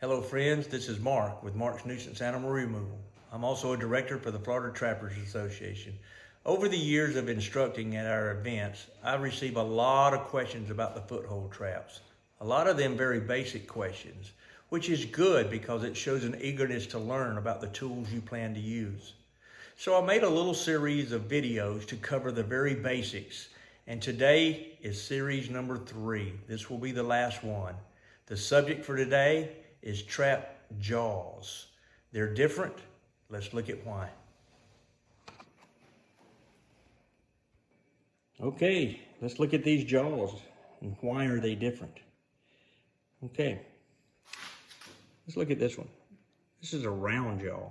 Hello friends, this is Mark with Mark's Nuisance Animal Removal. I'm also a director for the Florida Trappers Association. Over the years of instructing at our events, I receive a lot of questions about the foothold traps. A lot of them very basic questions, which is good because it shows an eagerness to learn about the tools you plan to use. So I made a little series of videos to cover the very basics, and today is series number 3. This will be the last one. The subject for today is trap jaws. They're different. Let's look at why. Okay, let's look at these jaws and why are they different. Okay, let's look at this one. This is a round jaw.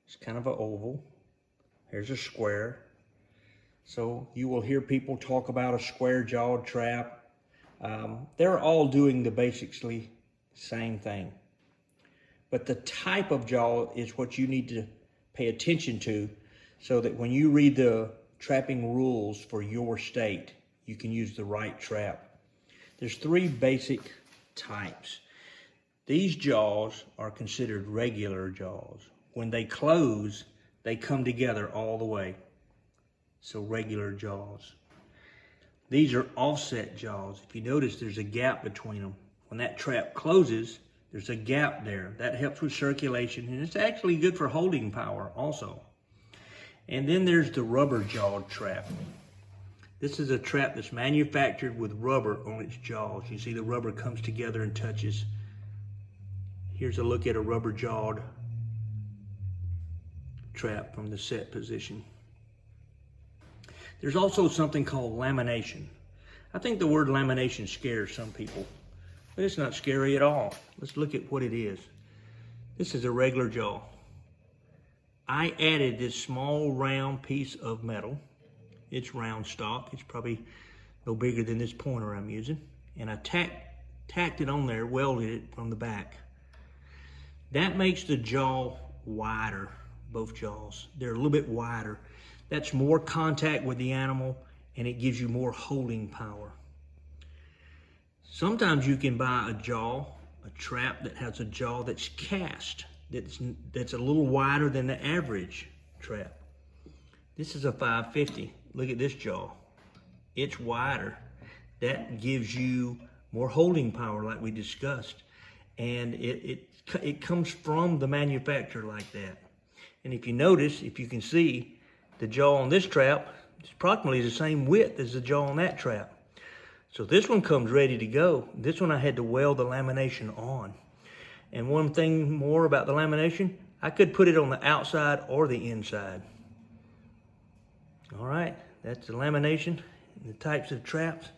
It's kind of an oval. Here's a square. So you will hear people talk about a square-jawed trap. They're all doing the basically same thing. But the type of jaw is what you need to pay attention to so that when you read the trapping rules for your state, you can use the right trap. There's 3 basic types. These jaws are considered regular jaws. When they close, they come together all the way. So regular jaws. These are offset jaws. If you notice, there's a gap between them. When that trap closes, there's a gap there. That helps with circulation, and it's actually good for holding power also. And then there's the rubber-jawed trap. This is a trap that's manufactured with rubber on its jaws. You see the rubber comes together and touches. Here's a look at a rubber-jawed trap from the set position. There's also something called lamination. I think the word lamination scares some people, but it's not scary at all. Let's look at what it is. This is a regular jaw. I added this small round piece of metal. It's round stock. It's probably no bigger than this pointer I'm using. And I tacked it on there, welded it from the back. That makes the jaw wider, both jaws. They're a little bit wider. That's more contact with the animal, and it gives you more holding power. Sometimes you can buy a trap that has a jaw that's cast, that's a little wider than the average trap. This is a 550. Look at this jaw. It's wider. That gives you more holding power like we discussed. And it comes from the manufacturer like that. And if you notice, if you can see, the jaw on this trap is approximately the same width as the jaw on that trap. So this one comes ready to go. This one I had to weld the lamination on. And one thing more about the lamination, I could put it on the outside or the inside. All right, that's the lamination, the types of traps,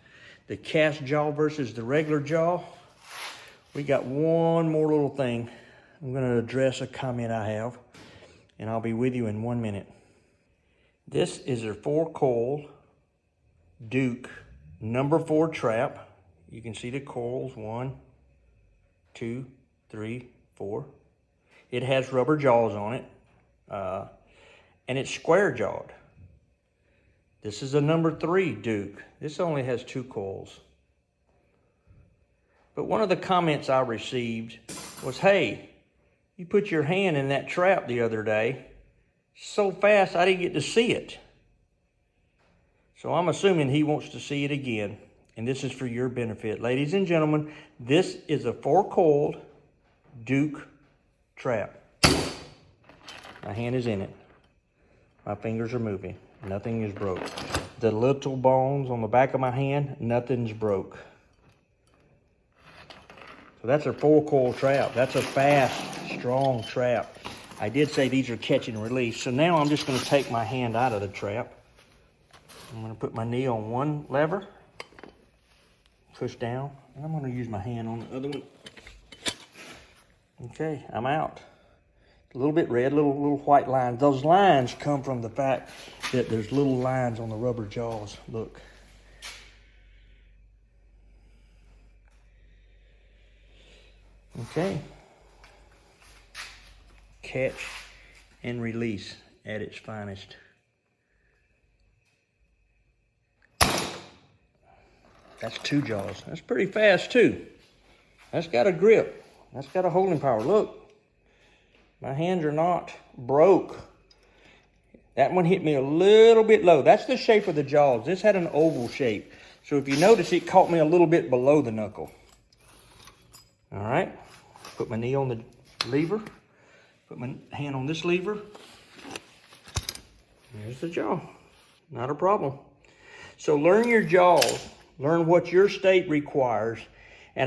the cast jaw versus the regular jaw. We got one more little thing. I'm gonna address a comment I have, and I'll be with you in 1 minute. This is a 4-coil Duke number 4 trap. You can see the coils, 1, 2, 3, 4. It has rubber jaws on it, and it's square jawed. This is a number 3 Duke. This only has 2 coils. But one of the comments I received was, hey, you put your hand in that trap the other day so fast I didn't get to see it. So I'm assuming he wants to see it again, and this is for your benefit. Ladies and gentlemen, this is a 4-coiled Duke trap. My hand is in it. My fingers are moving. Nothing is broke. The little bones on the back of my hand, nothing's broke. So that's a 4-coil trap. That's a fast, strong trap. I did say these are catch and release. So now I'm just going to take my hand out of the trap. I'm going to put my knee on one lever, push down, and I'm going to use my hand on the other one. Okay, I'm out. A little bit red, little white lines. Those lines come from the fact that there's little lines on the rubber jaws. Look. Okay. Catch and release at its finest. That's 2 jaws. That's pretty fast too. That's got a grip. That's got a holding power. Look, my hands are not broke. That one hit me a little bit low. That's the shape of the jaws. This had an oval shape. So if you notice, it caught me a little bit below the knuckle. All right, put my knee on the lever. Put my hand on this lever. There's the jaw. Not a problem. So learn your jaws. Learn what your state requires